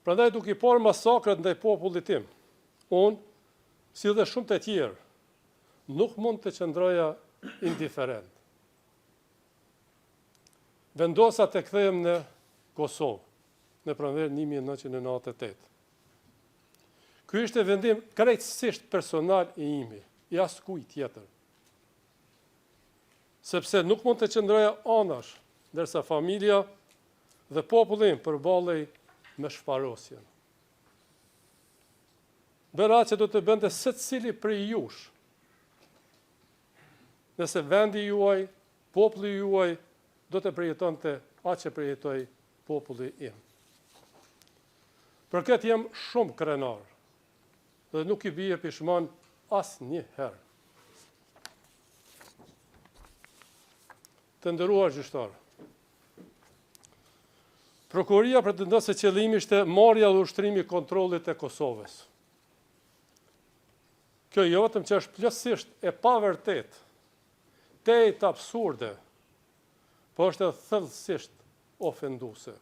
Prandaj duke i parë masakrat ndaj popullit tim, unë, si dhe shumë të tjerë, nuk mund të qëndroja indiferent. Vendosa të kthehem në Kosovë, në pranverë 1998. Ky ishte vendim krejtësisht personal i imi, i askujt tjetër. Sepse nuk mund të qëndroja anash, ndërsa familja dhe populli im përballej me shfarosjen. Bëra që do të bënte secili prej jush, nëse vendi juaj, populli juaj, do të përjetonte atë që përjetoi populli im. Për këtë jam shumë krenar dhe nuk i bie pishman asnjëherë. Të nderuar gjyqtarë, Prokuroria pretendon se qëllimi ishte marrja dhe ushtrimi i kontrollit e Kosovës. Kjo jo vetëm që është plotësisht e pavërtetë, të absurde, po është thellësisht ofenduese.